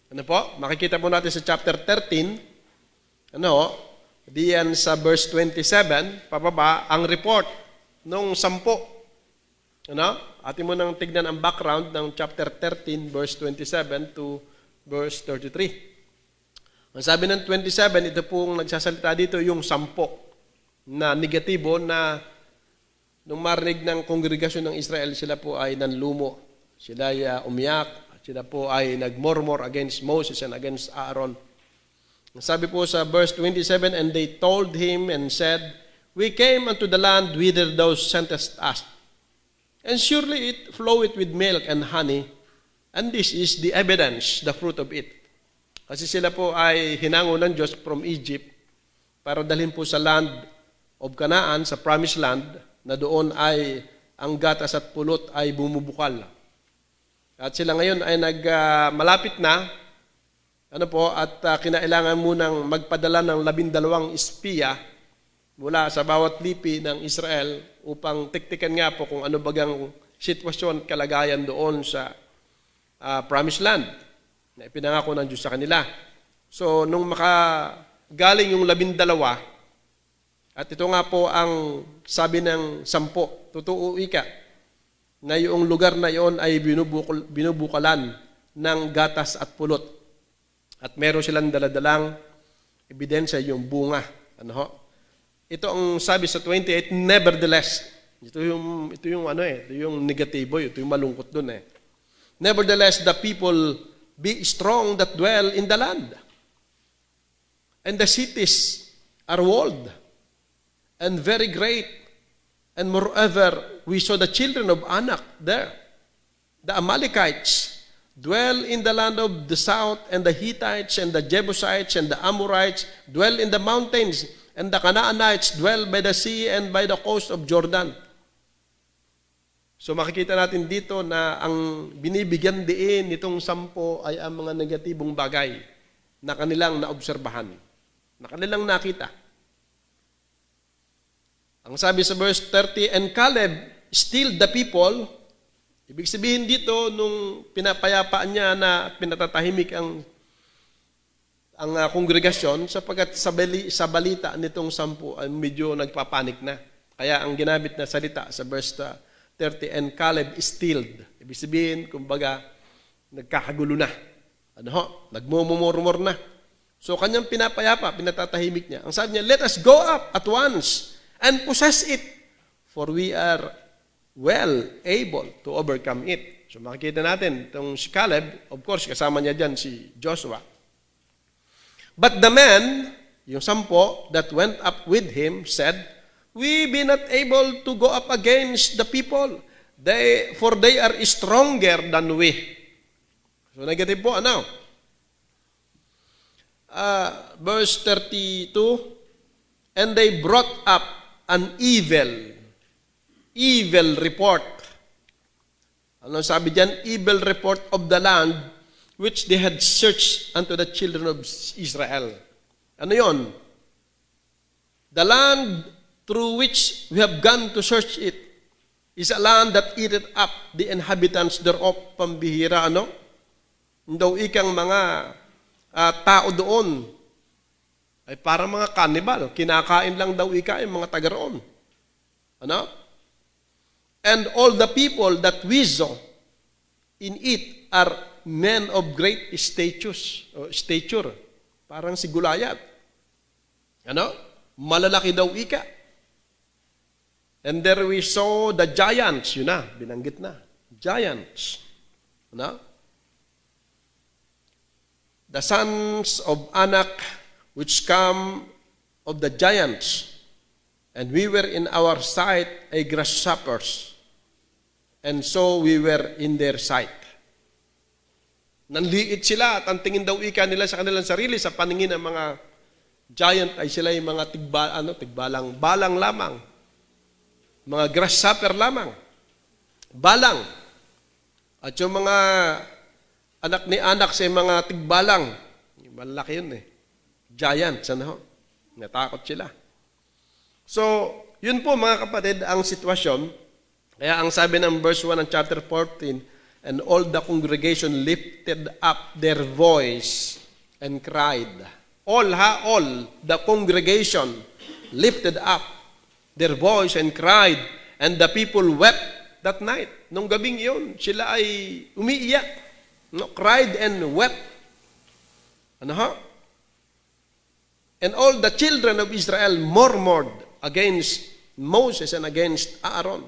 Ano po? Makikita po natin sa chapter 13, diyan sa verse 27, pababa, ang report nung 10. Atin mo nang tignan ang background ng chapter 13, verse 27 to verse 33. Ang sabi ng 27, ito pong nagsasalita dito yung 10 na negatibo na nung marinig ng kongregasyon ng Israel, sila po ay nanlumo. Sila ay umiyak. Sila po ay nagmurmur against Moses and against Aaron. Sabi po sa verse 27, and they told him and said, we came unto the land whither thou sentest us, and surely it floweth with milk and honey, and this is the evidence, the fruit of it. Kasi sila po ay hinango ng Diyos from Egypt para dalhin po sa land of Canaan, sa promised land, na doon ay ang gatas at pulot ay bumubukal. At sila ngayon ay malapit na, at kinailangan munang magpadala ng 12 espiya mula sa bawat lipi ng Israel upang tiktikan nga po kung ano bagang sitwasyon, kalagayan doon sa promised land na ipinangako ng Diyos sa kanila. So, nung makagaling yung 12, at ito nga po ang sabi ng 10, totoo ika, na yung lugar na yon ay binubukalan ng gatas at pulot. At meron silang daladalang ebidensya, yung bunga. Ito ang sabi sa 28, nevertheless. Ito yung negatibo, ito yung malungkot dun . Nevertheless, the people be strong that dwell in the land. And the cities are walled and very great. And moreover, we saw the children of Anak there. The Amalekites dwell in the land of the south, and the Hittites, and the Jebusites, and the Amorites dwell in the mountains, and the Canaanites dwell by the sea and by the coast of Jordan. So makikita natin dito na ang binibigyan diin nitong 10 ay ang mga negatibong bagay na kanilang naobserbahan, na kanilang nakita. Ang sabi sa verse 30, and Caleb stilled the people. Ibig sabihin dito, nung pinapayapaan niya na pinatatahimik ang kongregasyon, sapagkat sa balita nitong 10 ay medyo nagpapanik na. Kaya ang ginamit na salita sa verse 30, and Caleb stilled. Ibig sabihin, kumbaga, nagkakagulo na. Nagmumurmur na. So kanyang pinapayapa, pinatatahimik niya. Ang sabi niya, let us go up at once and possess it, for we are well able to overcome it. So makikita natin itong si Caleb, of course, kasama niya dyan si Joshua. But the men, yung 10 that went up with him, said, we be not able to go up against the people, for they are stronger than we. So negative po, verse 32, and they brought up an evil report. Ano sabi diyan? Evil report of the land which they had searched unto the children of Israel. Ano yon? The land through which we have gone to search it is a land that eateth up the inhabitants thereof. Pambihira, Daw ikang mga tao doon ay para mga cannibal. Kinakain lang daw yung mga taga roon. And all the people that we saw in it are men of great stature. Parang si Gulayat. Malalaki daw ika. And there we saw the giants. Yun na, binanggit na. Giants. The sons of Anak, which come of the giants, and we were in our sight a grasshoppers, and so we were in their sight. Nanliit sila at ang tingin daw ika nila sa kanilang sarili sa paningin ng mga giant ay sila yung mga balang lamang. Mga grasshopper lamang. Balang. At yung mga anak ni Anak sa mga tigbalang, malaki yun giant, natakot sila. So, yun po mga kapatid, ang sitwasyon. Kaya ang sabi ng verse 1 ng chapter 14, And all the congregation lifted up their voice and cried. All the congregation lifted up their voice and cried. And the people wept that night. Nung gabing iyon, sila ay umiiyak. No? Cried and wept. Ano ha? And all the children of Israel murmured against Moses and against Aaron.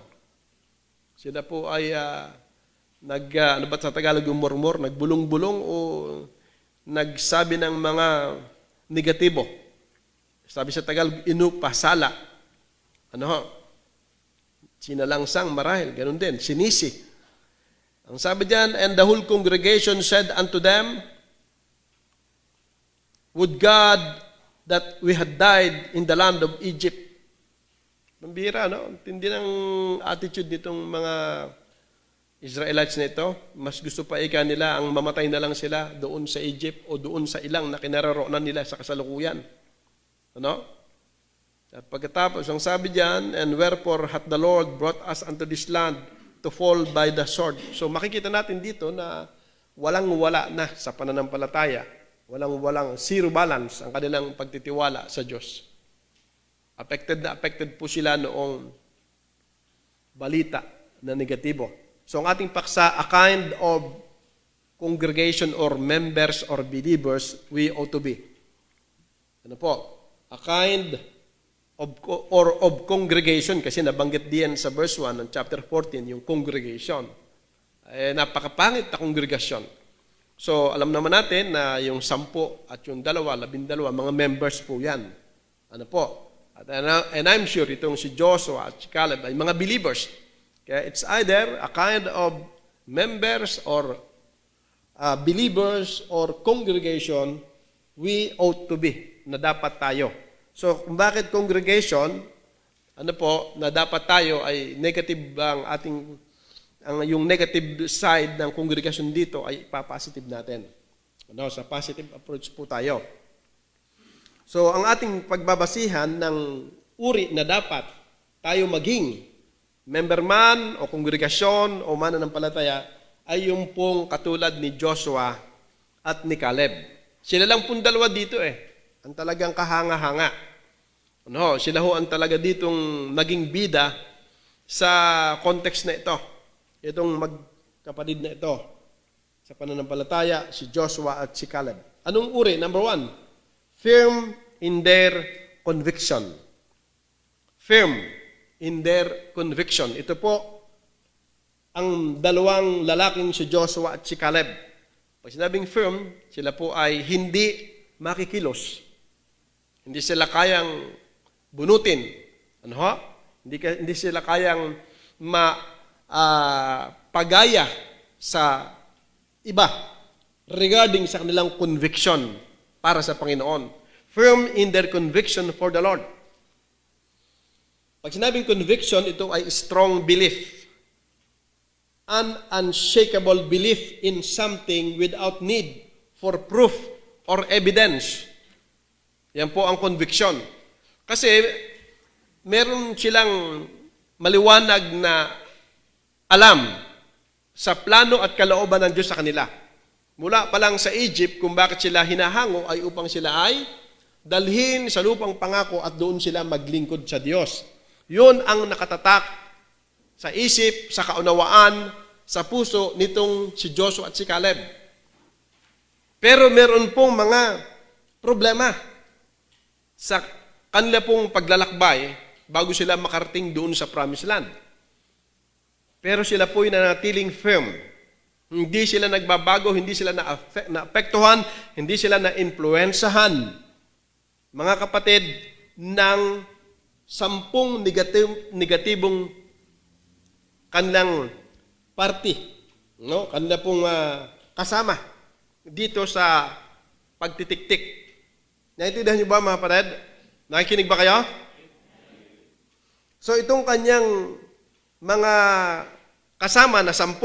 Sila po ay ano ba sa Tagalog yung murmur? Nagbulong-bulong o nagsabi ng mga negatibo. Sabi sa Tagalog, inupasala. Ano ho? Sinalangsang marahil, ganun din, sinisi. Ang sabi diyan, and the whole congregation said unto them, would God that we had died in the land of Egypt. Mambira, no? Tindi ng attitude nitong mga Israelites na ito. Mas gusto pa ika nila ang mamatay na lang sila doon sa Egypt o doon sa ilang na kinaroroonan nila sa kasalukuyan. Ano? At pagkatapos, ang sabi diyan, and wherefore hath the Lord brought us unto this land to fall by the sword. So makikita natin dito na walang-wala na sa pananampalataya. Walang-walang zero balance ang kanilang pagtitiwala sa Diyos. Affected po sila noong balita na negatibo. So ang ating paksa, a kind of congregation or members or believers we ought to be. Ano po? A kind of congregation, kasi nabanggit diyan sa verse 1 ng chapter 14, yung congregation. Napakapangit na kongregasyon. So alam naman natin na yung 10 at yung 12, mga members po yan. Ano po? And I'm sure itong si Joshua at si Caleb ay mga believers. Kaya it's either a kind of members or believers or congregation we ought to be, na dapat tayo. So kung bakit congregation, ano po, na dapat tayo ay negative yung negative side ng congregation dito ay ipapositive natin. Ano, sa positive approach po tayo. So, ang ating pagbabasihan ng uri na dapat tayo maging member man o kongregasyon o mananampalataya ay yung pong katulad ni Joshua at ni Caleb. Sila lang pong dalawa dito ang talagang kahanga-hanga. Ano, sila ho ang talaga ditong naging bida sa context na ito. Itong magkapatid na ito sa pananampalataya, si Joshua at si Caleb. Anong uri? Number 1. Firm in their conviction. Firm in their conviction. Ito po ang dalawang lalaking si Joshua at si Caleb. Pag sinabing firm, sila po ay hindi makikilos. Hindi sila kayang bunutin. Ano ho? Hindi sila kayang pagaya sa iba regarding sa kanilang conviction para sa Panginoon. Firm in their conviction for the Lord. Pag sinabing conviction, ito ay strong belief. An unshakable belief in something without need for proof or evidence. Yan po ang conviction. Kasi meron silang maliwanag na alam sa plano at kalooban ng Diyos sa kanila. Mula pa lang sa Egypt, kung bakit sila hinahango ay upang sila ay dalhin sa lupang pangako at doon sila maglingkod sa Diyos. Yun ang nakatatak sa isip, sa kaunawaan, sa puso nitong si Joshua at si Caleb. Pero meron pong mga problema sa kanila pong paglalakbay bago sila makarating doon sa Promised Land. Pero sila po'y nanatiling firm. Hindi sila nagbabago, hindi sila naapektuhan, hindi sila na-influensahan. Mga kapatid, ng 10 negatibong kanilang party, no? Kanila pong kasama dito sa pagtitiktik. Naintindihan niyo ba, mga kapatid? Nakikinig ba kayo? So itong kanyang mga kasama na 10,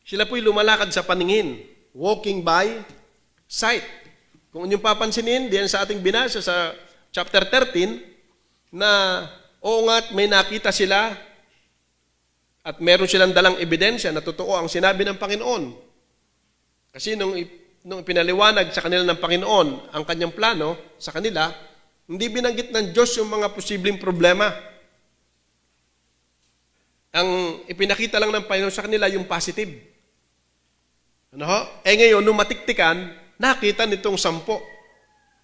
sila po'y lumalakad sa paningin, walking by sight. Kung inyong papansinin, diyan sa ating binasa sa chapter 13, na oo nga't may nakita sila At meron silang dalang ebidensya na totoo ang sinabi ng Panginoon. Kasi nung ipinaliwanag sa kanila ng Panginoon ang kanyang plano sa kanila, hindi binanggit ng Diyos yung mga posibleng problema. Ang ipinakita lang ng Panginoon sa kanila yung positive. Ano ho? Ngayon, nung matiktikan, nakita nitong 10.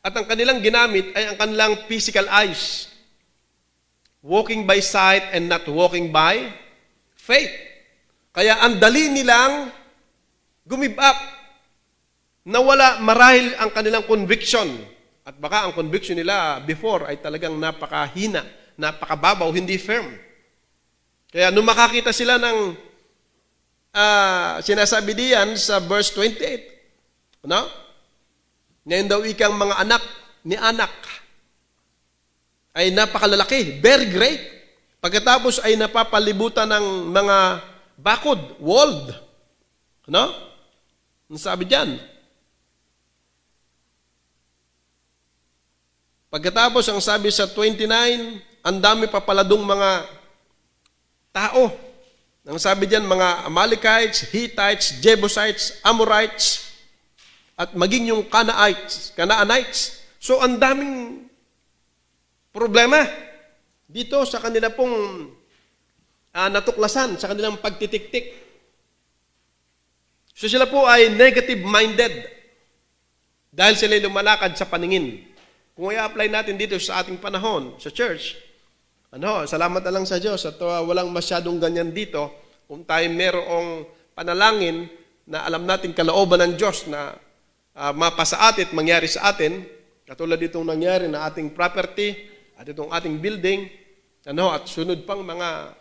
At ang kanilang ginamit ay ang kanilang physical eyes. Walking by sight and not walking by faith. Kaya ang dali nilang give up. Nawala marahil ang kanilang conviction. At baka ang conviction nila before ay talagang napakahina, napakababaw, hindi firm. Kaya nung makakita sila ng sinasabi diyan sa verse 28, ano? Ngayon daw ikang mga anak ni anak ay napakalalaki, very great. Pagkatapos ay napapalibutan ng mga bakod, walled. Ano? Ang sabi diyan. Pagkatapos, ang sabi sa 29, ang dami papaladong mga tao. Ang sabi diyan, mga Amalekites, Hittites, Jebusites, Amorites, at maging yung Canaanites. So, ang daming problema dito sa kanila pong natuklasan, sa kanilang pagtitiktik. So, sila po ay negative-minded dahil sila lumalakad sa paningin. Kung i-apply natin dito sa ating panahon, sa church, salamat na lang sa Diyos at walang masyadong ganyan dito. Kung tayo merong panalangin na alam natin kalooban ng Diyos na mapasa atin, mangyari sa atin, katulad itong nangyari na ating property at itong ating building, at sunod pang mga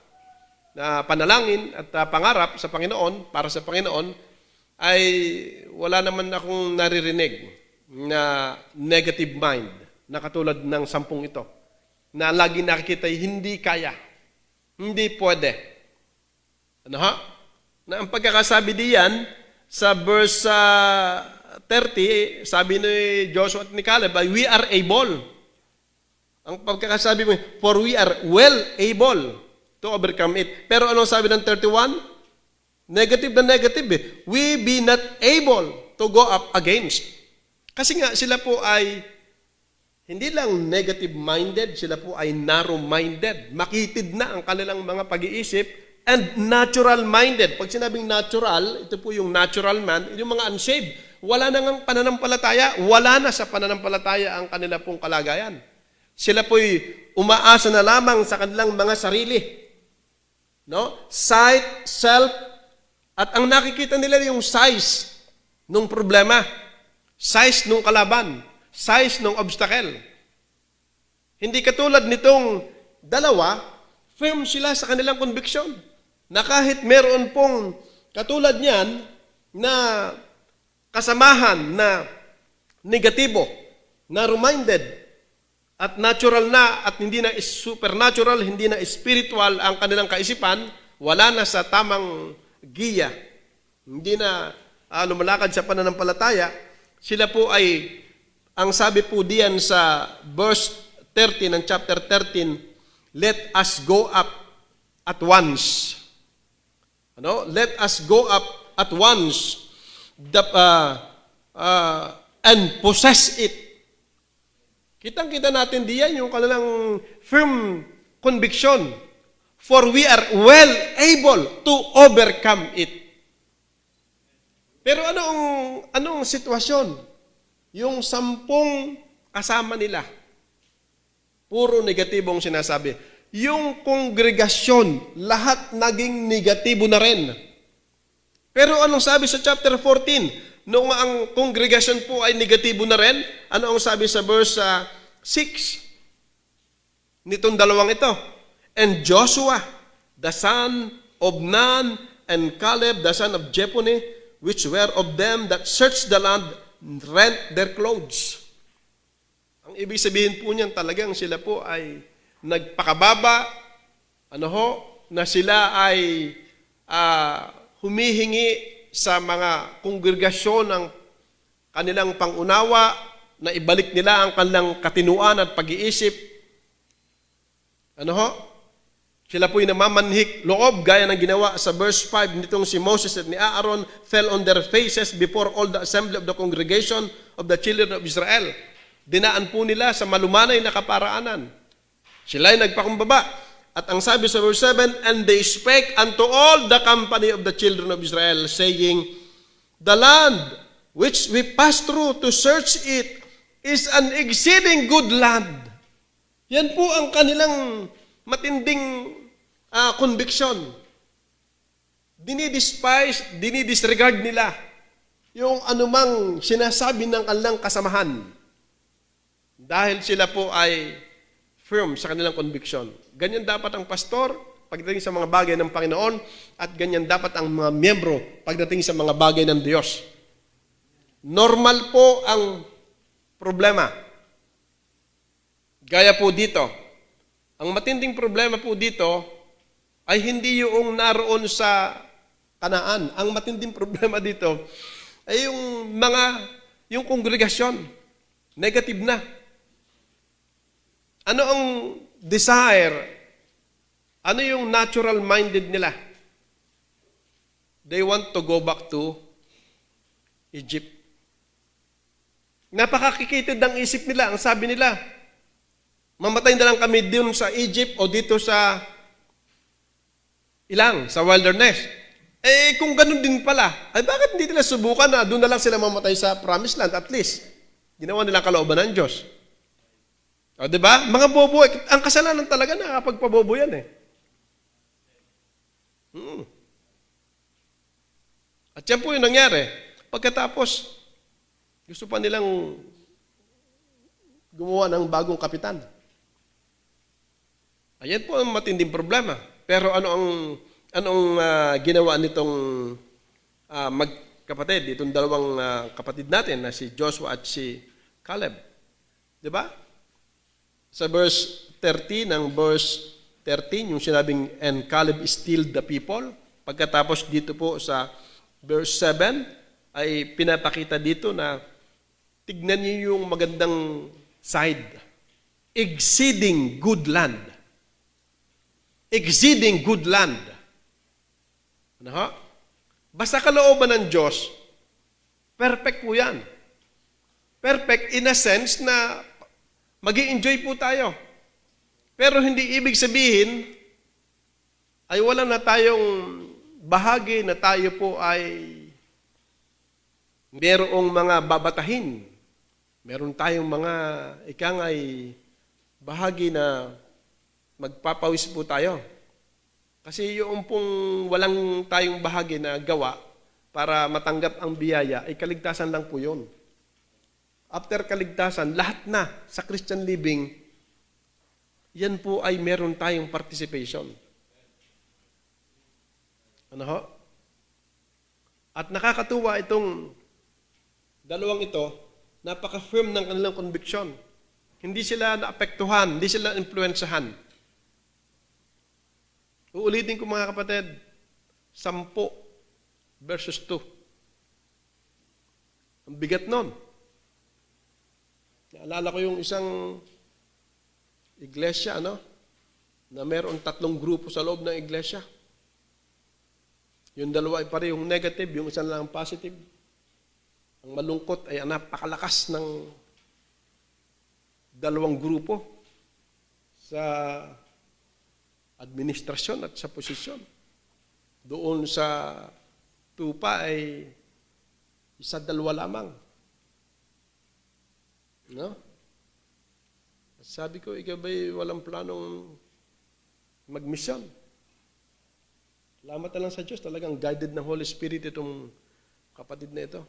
panalangin at pangarap sa Panginoon, para sa Panginoon, ay wala naman akong naririnig na negative mind na katulad ng 10 ito, na lagi nakikita hindi kaya, hindi pwede. Na ang pagkakasabi diyan sa verse 30, sabi ni Joshua at ni Caleb, we are able. Ang pagkakasabi mo, for we are well able to overcome it. Pero anong sabi ng 31? Negative na negative. We be not able to go up against. Kasi nga sila po ay hindi lang negative-minded, sila po ay narrow-minded. Makitid na ang kanilang mga pag-iisip and natural-minded. Pag sinabing natural, ito po yung natural man, yung mga unsaved. Wala na ngang pananampalataya, wala na sa pananampalataya ang kanila pong kalagayan. Sila po'y umaasa na lamang sa kanilang mga sarili. Sight, self, at ang nakikita nila yung size ng problema, size ng kalaban, size ng obstacle. Hindi katulad nitong dalawa, firm sila sa kanilang conviction. Na kahit meron pong katulad niyan na kasamahan na negatibo, na reminded, at natural na at hindi na supernatural, hindi na spiritual ang kanilang kaisipan, wala na sa tamang giya. Hindi na lumalakad sa pananampalataya. Sila po ay, ang sabi po diyan sa verse 30 ng chapter 13, let us go up at once. Let us go up at once and possess it. Kitang-kita natin diyan yung kanilang firm conviction. For we are well able to overcome it. Pero anong sitwasyon? Yung 10 kasama nila, puro negatibong sinasabi. Yung kongregasyon, lahat naging negatibo na rin. Pero anong sabi sa chapter 14? Noong ang kongregasyon po ay negatibo na rin, ano ang sabi sa verse 6? Nitong dalawang ito. And Joshua, the son of Nun, and Caleb, the son of Jephunneh, which were of them that searched the land, rent their clothes. Ang ibig sabihin po niyan, talagang sila po ay nagpakababa, na sila ay humihingi sa mga kongregasyon ng kanilang pangunawa na ibalik nila ang kanilang katinuan at pag-iisip. Sila po'y namamanhik loob, gaya ng ginawa sa verse 5 nitong si Moses at ni Aaron fell on their faces before all the assembly of the congregation of the children of Israel. Dinaan po nila sa malumanay na kaparaanan. Sila'y nagpakumbaba. At ang sabi sa verse 7, and they spake unto all the company of the children of Israel, saying, the land which we passed through to search it is an exceeding good land. Yan po ang kanilang matinding conviction. Dinidisregard nila yung anumang sinasabi ng kanilang kasamahan. Dahil sila po ay firm sa kanilang conviction. Ganyan dapat ang pastor pagdating sa mga bagay ng Panginoon at ganyan dapat ang mga miyembro pagdating sa mga bagay ng Diyos. Normal po ang problema. Gaya po dito. Ang matinding problema po dito ay hindi yung naroon sa Kanaan. Ang matinding problema dito ay yung kongregasyon. Negative na. Ano ang desire? Ano yung natural minded nila? They want to go back to Egypt. Napakakikitid ang isip nila. Ang sabi nila, mamatay na lang kami dun sa Egypt o dito sa sa wilderness. Kung ganun din pala, ay bakit hindi nila subukan na doon na lang sila mamatay sa promised land at least? Ginawa nila kalooban ng Diyos. O, diba? Mga bobo, ang kasalanan talaga nakakapagpabobo yan At yan po yung nangyari. Pagkatapos, gusto pa nilang gumawa ng bagong kapitan. Ayan po ang matinding problema. Pero anong ginawa nitong magkapatid, itong dalawang kapatid natin na si Joshua at si Caleb? 'Di ba? Sa verse 13 ng verse 13, yung sinabing and Caleb stilled the people. Pagkatapos dito po sa verse 7 ay pinapakita dito na tignan niyo yung magandang side. Exceeding good land. Exceeding good land. Ano ho? Basta kalooban ng Diyos, perfect po yan. Perfect in a sense na mag-i-enjoy po tayo. Pero hindi ibig sabihin ay wala na tayong bahagi na tayo po ay merong mga babatahin. Meron tayong mga ikangay bahagi na magpapawis po tayo. Kasi yung pong walang tayong bahagi na gawa para matanggap ang biyaya, ay kaligtasan lang po yun. After kaligtasan, lahat na sa Christian living, yan po ay meron tayong participation. Ano ho? At nakakatuwa itong dalawang ito, napaka-firm ng kanilang conviction. Hindi sila naapektuhan, hindi sila influensyahan. Uulitin ko mga kapatid, 10 verses 2. Ang bigat nun. Naalala ko yung isang iglesia, na meron 3 grupo sa loob ng iglesia. Yung dalawa ay parehong negative, yung isa lang positive. Ang malungkot ay napakalakas ng 2 grupo sa administrasyon at sa posisyon. Doon sa tupa ay 1-2 lamang. No? Sabi ko, ikaw ba'y walang planong mag-mission? Salamat na lang sa Diyos, talagang guided ng Holy Spirit itong kapatid na ito.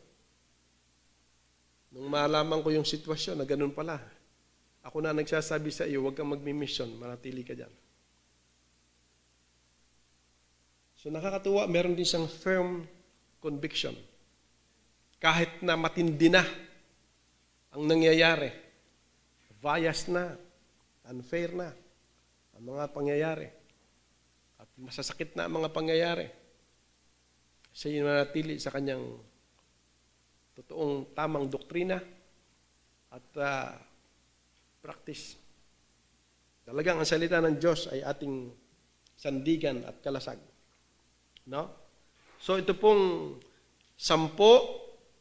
Nung malaman ko yung sitwasyon na ganun pala, ako na nagsasabi sa iyo, huwag kang mag-mission, manatili ka dyan. So nakakatuwa, meron din siyang firm conviction. Kahit na matindi na ang nangyayari, bias na, unfair na ang mga pangyayari, at masasakit na ang mga pangyayari, siya manatili sa kanyang totoong tamang doktrina at practice. Talagang ang salita ng Diyos ay ating sandigan at kalasag. No? So ito pong 10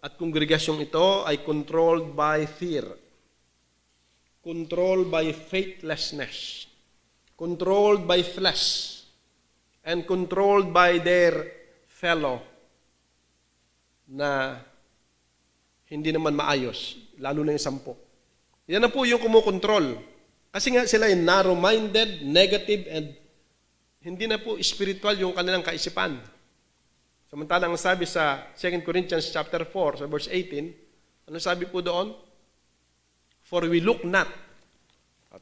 at kongregasyong ito ay controlled by fear, controlled by faithlessness, controlled by flesh, and controlled by their fellow na hindi naman maayos, lalo na yung 10. Yan na po yung kumukontrol. Kasi nga sila ay narrow-minded, negative, and hindi na po spiritual yung kanilang kaisipan. Samantalang sabi sa 2 Corinthians chapter 4, sa verse 18, ano sabi po doon? For we look not.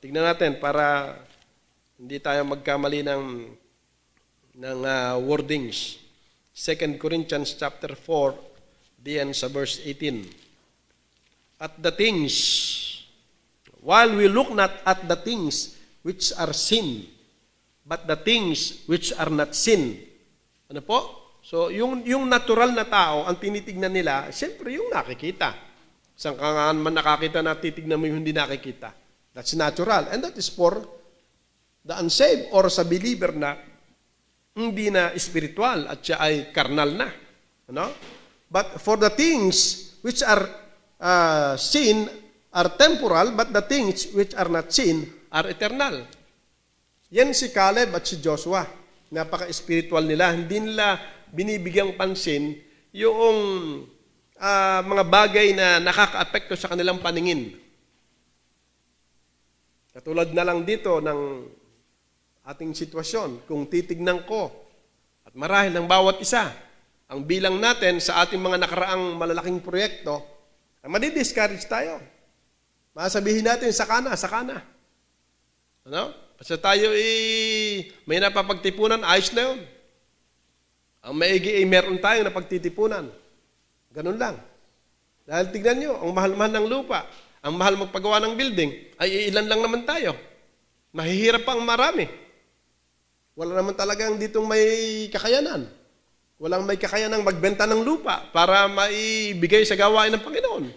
Tignan natin para hindi tayo magkamali ng wordings. 2 Corinthians chapter 4, diyan sa verse 18. At the things, while we look not at the things which are sin, but the things which are not sin. Ano po? So, yung natural na tao, ang tinitignan nila, siyempre yung nakikita. Saan ka nga man nakakita na titignan mo yung hindi nakikita. That's natural. And that is for the unsaved or sa believer na hindi na spiritual at siya ay carnal na. Ano? But for the things which are sin are temporal, but the things which are not sin are eternal. Yan si Caleb at si Joshua. Napaka-spiritual nila. Hindi nila binibigyang pansin yung mga bagay na nakaka-apekto sa kanilang paningin. Katulad na lang dito ng ating sitwasyon. Kung titignan ko, at marahil ng bawat isa, ang bilang natin sa ating mga nakaraang malalaking proyekto, madi-discourage tayo. Masabihin natin, sakana. Ano? Basta tayo may napapagtipunan, ayos na yun. Ang maigi ay meron tayong napagtitipunan. Ganun lang. Dahil tignan nyo, ang mahal-mahal ng lupa, ang mahal magpagawa ng building, ay ilan lang naman tayo. Mahihirap pa ang marami. Wala naman talagang ditong may kakayanan. Walang may kakayanang magbenta ng lupa para maibigay sa gawain ng Panginoon.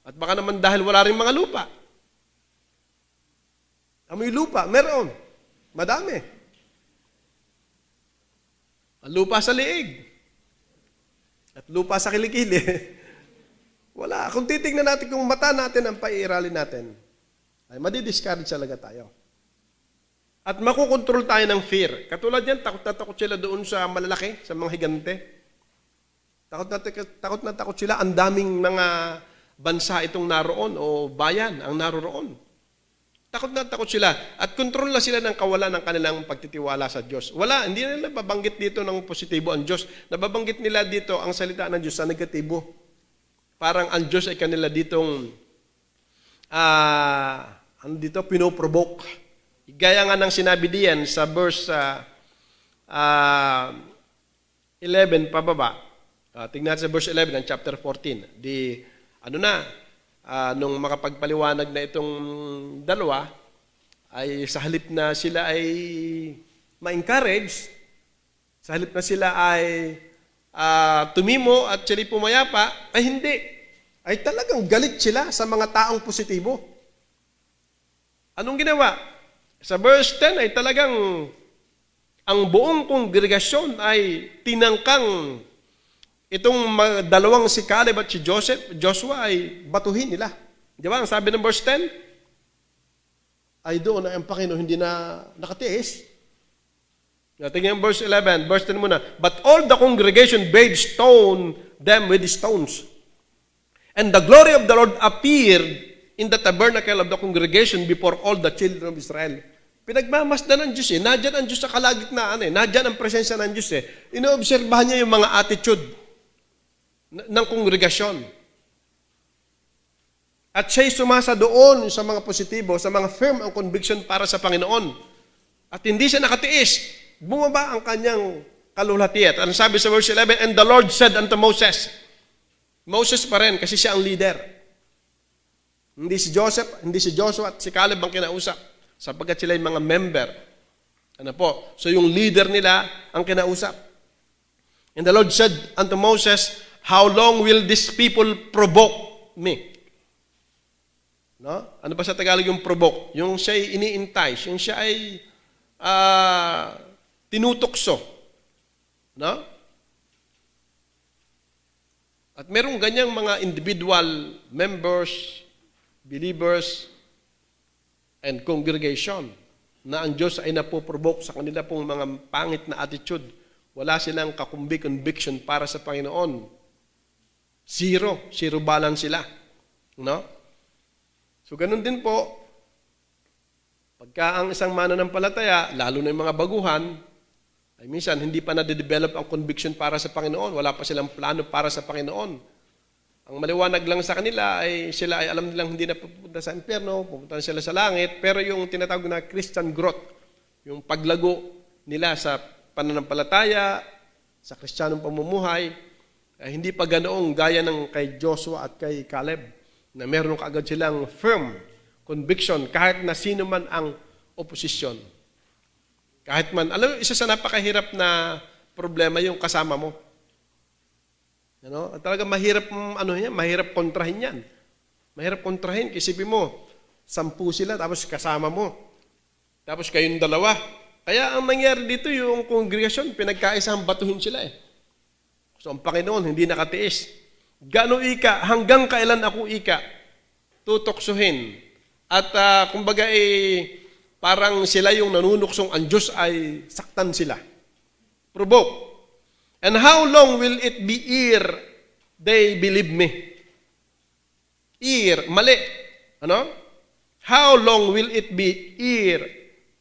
At baka naman dahil wala rin mga lupa. Amoy lupa, meron. Madami. Ang lupa sa liig. At lupa sa kilikili. Wala. Kung titignan natin, kung mata natin ang paiiralin natin, ay madi-discourage talaga tayo. At makukontrol tayo ng fear. Katulad yan, takot na takot sila doon sa malalaki, sa mga higante. Takot na takot sila. Ang daming mga bansa itong naroon o bayan ang naroroon. Takot na takot sila. At kontrol na sila ng kawalan ng kanilang pagtitiwala sa Diyos. Wala, hindi nila babanggit dito ng positibo ang Diyos. Nababanggit nila dito ang salita ng Diyos sa negatibo. Parang ang Diyos ay kanila ditong pinoprovoke. Gaya nga ng sinabi diyan sa verse 11 pababa. Tingnan sa verse 11 ng chapter 14. Nung makapagpaliwanag na itong dalawa, ay sa halip na sila ay ma-encourage, sa halip na sila ay tumimo at sila pumayapa, ay hindi. Ay talagang galit sila sa mga taong positibo. Anong ginawa? Sa verse 10 ay talagang ang buong kongregasyon ay tinangkang itong dalawang si Caleb at si Joshua ay batuhin nila. Di ba? Ang sabi ng verse 10, ay doon na ang Panginoon hindi na nakatiis. Tingnan verse 11, verse 10 muna. But all the congregation bade stone them with stones. And the glory of the Lord appeared in the tabernacle of the congregation before all the children of Israel. Pinagmamasdan ng Diyos eh. Nadyan ang Diyos sa kalagitnaan eh. Nadyan ang presensya ng Diyos eh. Inoobserbahan niya yung mga attitude ng kongregasyon. At siya'y sumasa doon sa mga positibo, sa mga firm ang conviction para sa Panginoon. At hindi siya nakatiis. Bumaba ang kanyang kalulatiat. Ano sabi sa verse 11? And the Lord said unto Moses, Moses pa rin kasi siya ang leader. Hindi si Joseph, hindi si Joshua at si Caleb ang kinausap sapagkat sila yung mga member. Ano po? So yung leader nila ang kinausap. And the Lord said unto Moses, how long will these people provoke me? No? Ano ba sa Tagalog yung provoke? Yung siya ay ini-entice, yung siya ay tinutokso. No? At merong ganyang mga individual members, believers, and congregation na ang Diyos ay napoprovoke sa kanila pong mga pangit na attitude. Wala silang conviction para sa Panginoon. Zero balance sila. No? So ganun din po, pagka ang isang mananampalataya, lalo na yung mga baguhan, ay minsan hindi pa na-develop ang conviction para sa Panginoon. Wala pa silang plano para sa Panginoon. Ang maliwanag lang sa kanila ay sila ay alam nilang hindi na pupunta sa impyerno, pupunta sila sa langit, pero yung tinatawag na Christian growth, yung paglago nila sa pananampalataya, sa Kristiyanong pamumuhay, ay hindi pa ganoong gaya ng kay Joshua at kay Caleb, na meron kaagad silang firm conviction kahit na sino man ang oposisyon. Kahit man, alam mo, isa sa napakahirap na problema yung kasama mo. At talaga mahirap, mahirap kontrahin yan. Mahirap kontrahin, isipin mo, 10 sila, tapos kasama mo. Tapos kayong dalawa. Kaya ang nangyari dito, yung kongregasyon, pinagkaisang batuhin sila eh. So ang Panginoon, hindi nakatiis. Gano ika, hanggang kailan ako ika, tutoksuhin. At kumbaga parang sila yung nanunuksong ang Diyos ay saktan sila. Provoke. And how long will it be ere they believe me? Ere, mali. How long will it be ere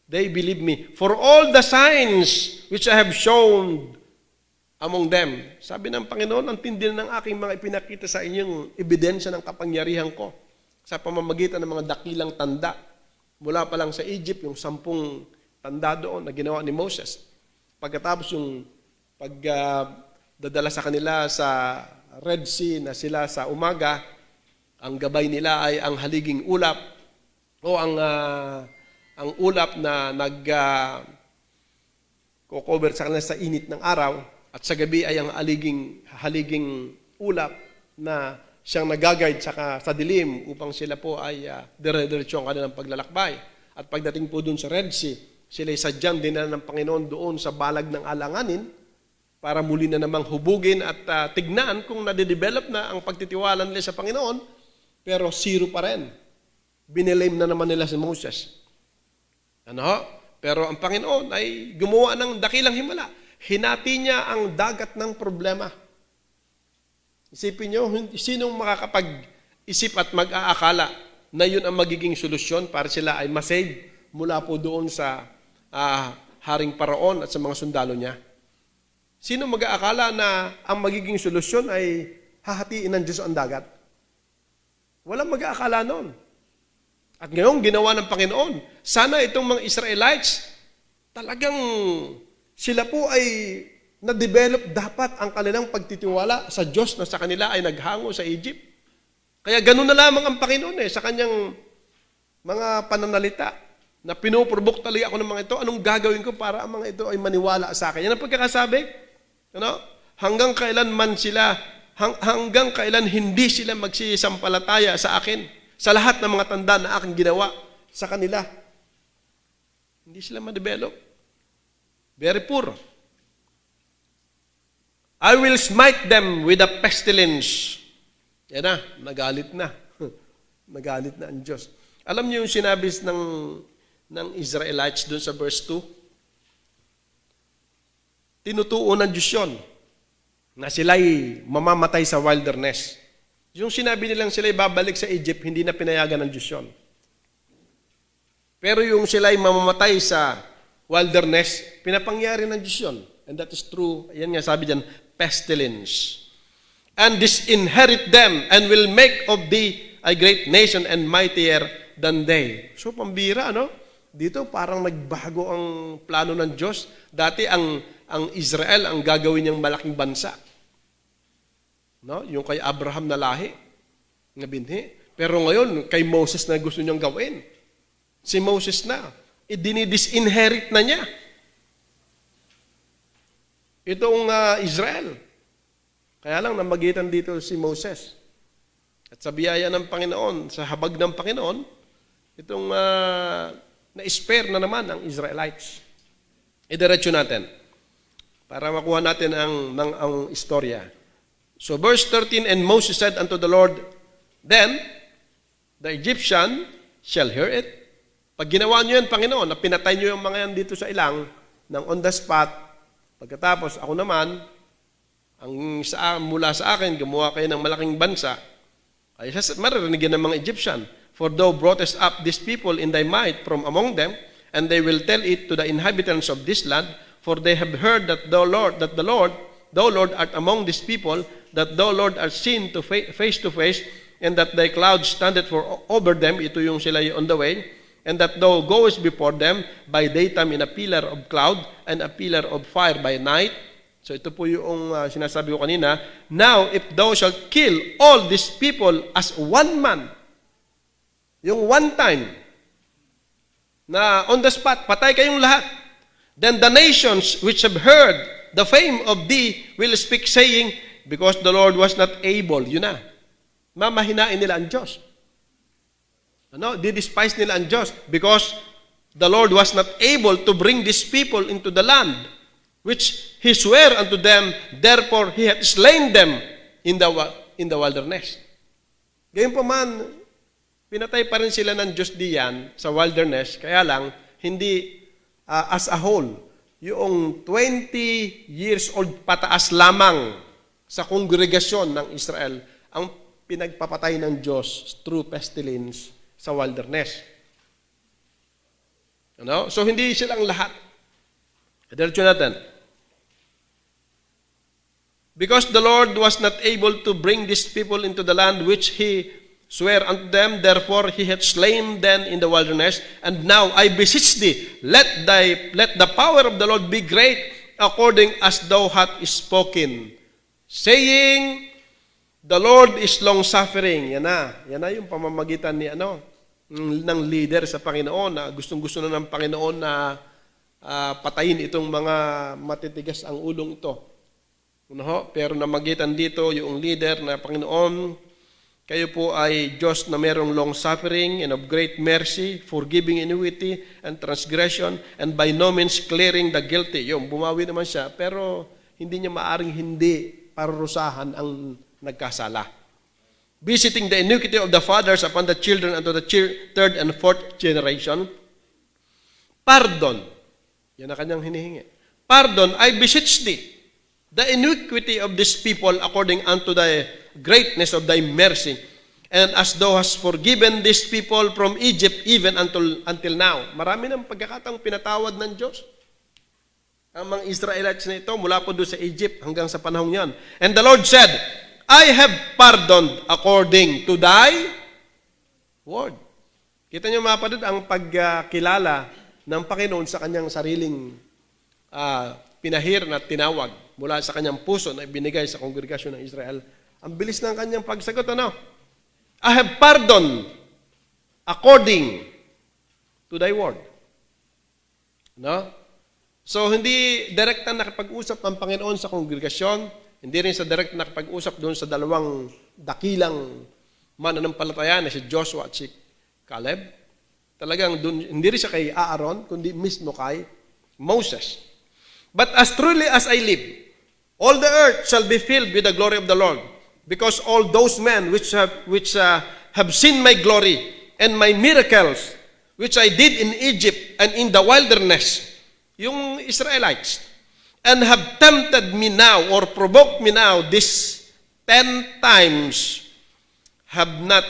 they believe me? For all the signs which I have shown among them. Sabi ng Panginoon, ang tindi ng aking mga ipinakita sa inyong ebidensya ng kapangyarihan ko sa pamamagitan ng mga dakilang tanda. Mula pa lang sa Egypt, yung 10 tanda doon na ginawa ni Moses. Pagkatapos yung pagdadala sa kanila sa Red Sea na sila sa umaga, ang gabay nila ay ang haliging ulap o ang ulap na cover sa kanila sa init ng araw at sa gabi ay ang haliging ulap na siyang nag-guide sa dilim upang sila po ay dire-diretso ang kanilang paglalakbay. At pagdating po dun sa Red Sea, sila ay sadyang dinala ng Panginoon doon sa balag ng alanganin para muli na namang hubugin at tignan kung nade-develop na ang pagtitiwala nila sa Panginoon, pero zero pa rin. Binilame na naman nila si Moses. Pero ang Panginoon ay gumawa ng dakilang himala. Hinati niya ang dagat ng problema. Isipin nyo, sinong makakapag-isip at mag-aakala na yun ang magiging solusyon para sila ay masave mula po doon sa Haring Paraon at sa mga sundalo niya? Sino mag-aakala na ang magiging solusyon ay hahatiin ng Diyos ang dagat? Walang mag-aakala noon. At ngayon, ginawa ng Panginoon. Sana itong mga Israelites, talagang sila po ay na-develop dapat ang kanilang pagtitiwala sa Diyos na sa kanila ay naghango sa Egypt. Kaya ganun na lamang ang Panginoon sa kanyang mga pananalita na pinuprovok talaga ako ng mga ito. Anong gagawin ko para ang mga ito ay maniwala sa akin? Yan ang pagkakasabi. Hanggang kailan man sila, hanggang kailan hindi sila magsisampalataya sa akin, sa lahat ng mga tanda na aking ginawa sa kanila. Hindi sila ma-develop. Very poor. I will smite them with a pestilence. Yan na, nagalit na. Nagalit na ang Diyos. Alam niyo yung sinabi ng Israelites doon sa verse 2? Tinutuon ng Diyos yun na sila'y mamamatay sa wilderness. Yung sinabi nilang sila'y babalik sa Egypt, hindi na pinayagan ng Diyos yun. Pero yung sila'y mamamatay sa wilderness, pinapangyari ng Diyos yun. And that is true. Yan nga sabi dyan, pestilence. And disinherit them and will make of thee a great nation and mightier than they. So, pambira, Dito parang nagbago ang plano ng Diyos. Dati ang Israel ang gagawin niyang malaking bansa. Yung kay Abraham na lahi, na binhi. Pero ngayon, kay Moses na gusto niyang gawin. Si Moses na, dinidisinherit na niya itong Israel. Kaya lang namagitan dito si Moses. At sa biyaya ng Panginoon, sa habag ng Panginoon, itong na-spare na naman ang Israelites. Idiretso natin para makuha natin ang istorya. So verse 13, and Moses said unto the Lord, then the Egyptian shall hear it. Pag ginawa nyo yan, Panginoon, na pinatay nyo yung mga yan dito sa ilang, ng on the spot, pagkatapos ako naman, mula sa akin, gumawa kayo ng malaking bansa, ay maririnigin ng mga Egyptian. For thou broughtest up these people in thy might from among them, and they will tell it to the inhabitants of this land, for they have heard that thou Lord, art among these people, that thou Lord art seen face to face, and that thy cloud standeth over them, ito yung sila on the way, and that thou goest before them by daytime in a pillar of cloud, and a pillar of fire by night. So ito po yung sinasabi ko kanina, now if thou shalt kill all these people as one man, yung one time, na on the spot, patay kayong lahat, then the nations which have heard the fame of thee will speak, saying, because the Lord was not able, yun na, mamahinain nila ang Diyos. Didespise nila ang Diyos, because the Lord was not able to bring these people into the land, which He sware unto them, therefore He hath slain them in the wilderness. Gayon pa man, pinatay pa rin sila ng Diyos diyan sa wilderness, kaya lang, hindi as a whole, yung 20 years old pataas lamang sa kongregasyon ng Israel, ang pinagpapatay ng Diyos through pestilence sa wilderness. So, hindi silang lahat. Diretso natin. Because the Lord was not able to bring these people into the land which He swear unto them, therefore He hath slain them in the wilderness. And now I beseech thee, let the power of the Lord be great, according as thou hast spoken, saying, the Lord is long-suffering. Yan na yung pamamagitan ni ng leader sa Panginoon, na gustong-gusto na ng Panginoon na patayin itong mga matitigas ang ulong ito. Pero namagitan dito yung leader na, Panginoon, kayo po ay Diyos na merong long-suffering and of great mercy, forgiving iniquity and transgression, and by no means clearing the guilty. Yung bumawi naman siya, pero hindi niya maaring hindi parurusahan ang nagkasala. Visiting the iniquity of the fathers upon the children unto the third and fourth generation. Pardon. Yan ang kanyang hinihingi. Pardon, I beseech thee, the iniquity of this people according unto thy greatness of thy mercy, and as thou hast forgiven these people from Egypt even until now. Marami ng pagkakataong pinatawad ng Diyos ang mga Israelites na ito mula po doon sa Egypt hanggang sa panahong yan. And the Lord said, I have pardoned according to thy word. Kita niyo mga kapatid, ang pagkilala ng Panginoon sa kanyang sariling pinahir na tinawag mula sa kanyang puso na ibinigay sa kongregasyon ng Israel. Ang bilis ng kanyang pagsagot, I have pardoned according to thy word. So, hindi direktang nakipag-usap ang Panginoon sa kongregasyon, hindi rin sa direct nakipag-usap doon sa dalawang dakilang mananampalataya na si Joshua at si Caleb. Talagang doon, hindi rin siya kay Aaron, kundi mismo kay Moses. But as truly as I live, all the earth shall be filled with the glory of the Lord, because all those men which have seen my glory and my miracles, which I did in Egypt and in the wilderness, yung Israelites, and have tempted me now or provoked me now this 10 times, have not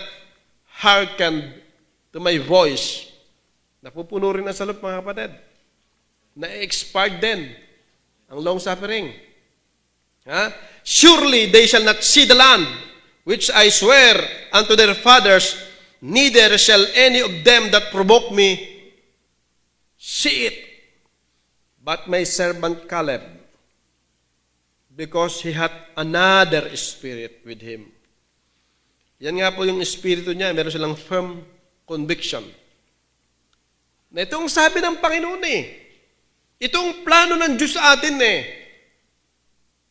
hearkened to my voice. Napupuno rin ang salot, mga kapatid. Na-expired din ang long-suffering. Surely they shall not see the land which I swear unto their fathers, neither shall any of them that provoke me see it. But my servant Caleb, because he hath another spirit with him. Yan nga po yung espiritu niya, meron silang firm conviction. Na itong sabi ng Panginoon itong plano ng Diyos sa atin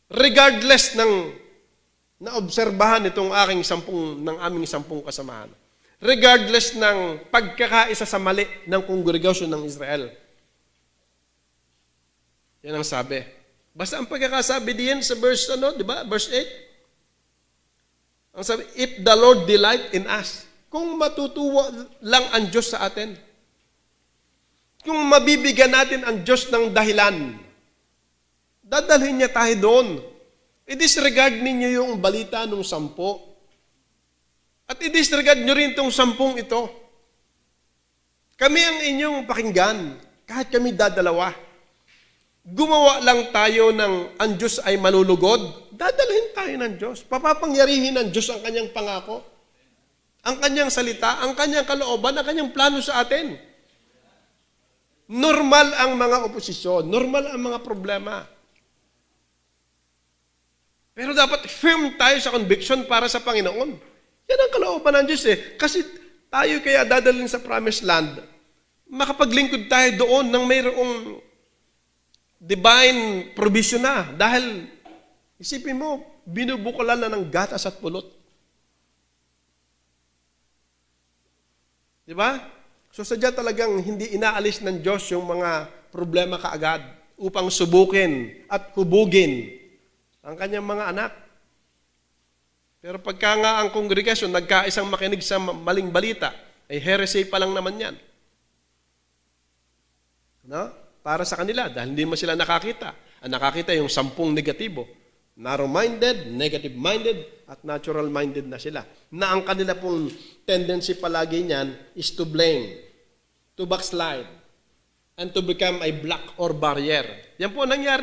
regardless ng naobserbahan itong aming 10 kasamahan. Regardless ng pagkakaisa sa mali ng kongregasyon ng Israel. Yan ang sabi. Basta ang pagkakasabi diyan sa verse, di ba? Verse 8. Ang sabi, if the Lord delight in us. Kung matutuwa lang ang Diyos sa atin. Kung mabibigyan natin ang Diyos ng dahilan, dadalhin niya tayo doon. I-disregard ninyo yung balita nung 10. At i-disregard nyo rin itong 10 ito. Kami ang inyong pakinggan, kahit kami dadalawa. Gumawa lang tayo ng ang Diyos ay malulugod, dadalhin tayo ng Diyos. Papapangyarihin ng Diyos ang kanyang pangako, ang kanyang salita, ang kanyang kalooban, ang kanyang plano sa atin. Normal ang mga oposisyon, normal ang mga problema. Pero dapat firm tayo sa conviction para sa Panginoon. Yan ang kalooban ng Diyos eh. Kasi tayo kaya dadalhin sa promised land, makapaglingkod tayo doon ng mayroong divine provision na. Dahil, isipin mo, binubukulan na ng gatas at pulot. Di ba? So sadya talagang hindi inaalis ng Diyos yung mga problema kaagad upang subukin at hubugin ang kanyang mga anak. Pero pagka nga ang kongregasyon nagkaisang makinig sa maling balita, ay heresy pa lang naman yan. No? Para sa kanila, dahil hindi mo sila nakakita. Ang nakakita yung 10 negatibo. Narrow-minded, negative-minded, at natural-minded na sila. Na ang kanila pong tendency palagi niyan is to blame, to backslide, and to become a block or barrier. Yan po nangyari